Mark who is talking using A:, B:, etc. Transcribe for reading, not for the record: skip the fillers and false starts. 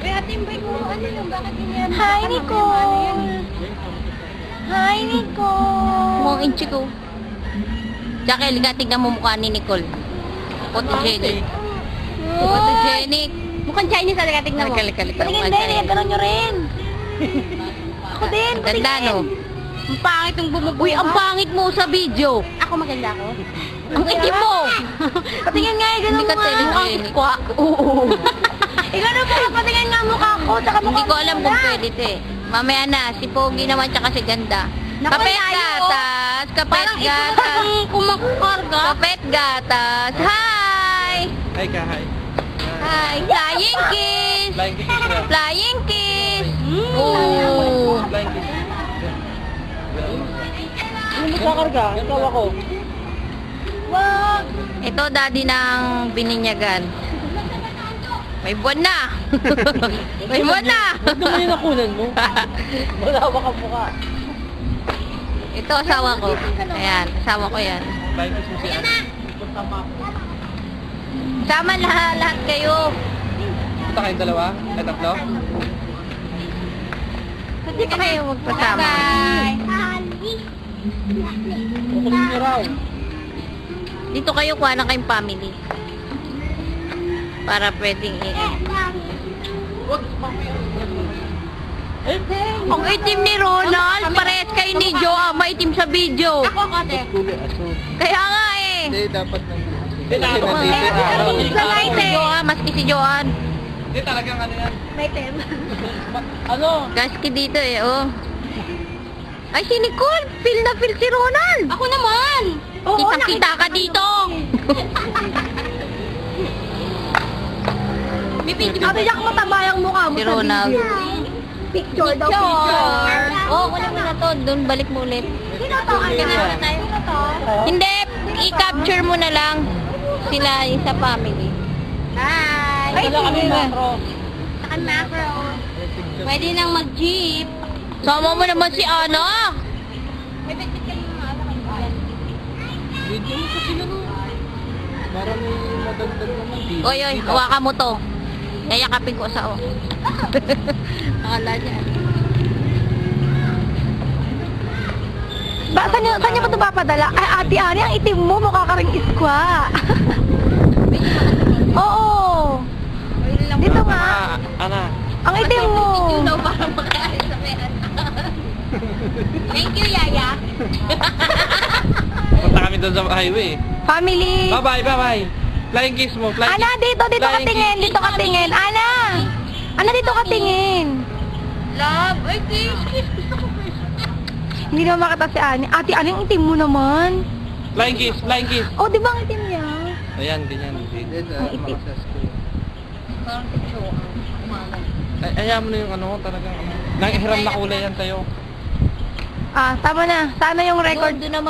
A: Uy, ate, invite mo. Ano yung bakit ganyan?
B: Hi, Nicole! Hi, Nicole!
C: Mukhang inchi ko. Tsaka, liga, tignan mo mukha ni Nicole. Photogenic. Photogenic.
B: Mukhang Chinese talaga, tignan mo.
C: Kalika-lika.
B: Patingin din, eh, ganun nyo rin. Ako din, patingin.
C: Ganda, no?
B: Ang pangit yung bumubuha.
C: Uy, ang pangit mo sa video.
B: Ako maganda ako.
C: Ang itim mo.
B: Patingin nga, eh, ganun
C: Hindi ka
B: mo nga.
C: telegenic.
B: Oo. Ikaw na po, patingin nga mukha ko, tsaka mukha
C: Hindi ko alam kung
B: na.
C: pwede ito eh. Mamaya na, si Pogi naman tsaka si Ganda.
B: Naku,
C: Kapet
B: layo,
C: gatas, kapet
B: Parang ito
C: gatas,
B: parang kumakarga.
C: kapet gatas. Hi!
D: Hi ka, hi.
C: Hi! Flying kiss!
D: Flying kiss siya.
C: Flying kiss! Oh!
D: Flying kiss.
A: Ano mo kakarga? Ikaw ako.
B: Wag!
C: Ito daddy ng bininyagan. May buwan na! May buwan na!
A: Ba't naman yung nakunan mo? Malawak ang mukha.
C: Ito asawa ko. Ayan, asawa ko yan.
D: Flying kiss mo si Ate.
C: Sama lahat kayo.
D: Punta kayong dalawa? Ay, tatlo?
C: Hindi pa kayo magpasama.
D: Kukunin niyo raw.
C: Dito kayo kuha na kayong family. Para pwedeng Ang itim ni Ronald, parehas kayo ni Joa, maitim sa video.
B: Ako, ate.
D: Kuli, aso.
C: Kaya nga eh.
D: Hindi, dapat nang...
A: Hindi, dapat.
C: Sa light si Joa, maski si Joan.
D: Hindi, talagang ano yan.
B: May tem.
A: Ano?
C: Gaski dito eh, oh. Ay, si Nicole, feel na feel si Ronald.
B: Ako naman!
C: Kitang-kita ka dito.
B: Ate, diyan ka mataba yung mukha mo
C: Si
B: sa
C: Ronald.
B: video. Picture daw, picture.
C: Oo, kunin mo na to. Doon, balik mo ulit.
B: Sino to? Sino to?
C: Hindi, i-capture mo na lang sila yung sa family.
B: Hi!
A: Wala kami macro.
B: Saka macro. Pwede nang mag-jeep.
C: Sama mo naman si Ana.
B: May bitbit ka naman
D: Video mo kasi na no. Para may madagdag naman.
C: Oy, oy, hawakan mo to. Yayakapin ko sa o. Akala niya.
B: Saan niyo ba ito papadala? Ay, ate Ani, ang itim mo, mukha ka rin iskwa. Oo. Dito nga.
D: Ana.
B: Ang itim mo.
C: para makain sa meron. Thank you, Yaya.
D: Punta kami doon sa highway.
B: Family.
D: Bye-bye, bye-bye. Flying kiss mo, flying
B: Ana,
D: kiss.
B: dito
D: Flying
B: katingin,
D: kiss.
B: dito katingin. Ana! Ana, dito katingin.
C: Love, ay kiss. Gusto ko kiss.
B: Hindi naman makita si Ani. Ate Ani, ang itim mo naman.
D: Flying kiss, flying kiss.
B: Oh, di ba ang itim niya?
D: Ayan, ganyan.
B: Ang itim.
C: Parang si Joa.
D: Ay, ayaw mo na yung ano, talagang ano. Nang hiram na kulay yan tayo.
B: Ah, tama na. Sana yung record
C: Doon naman.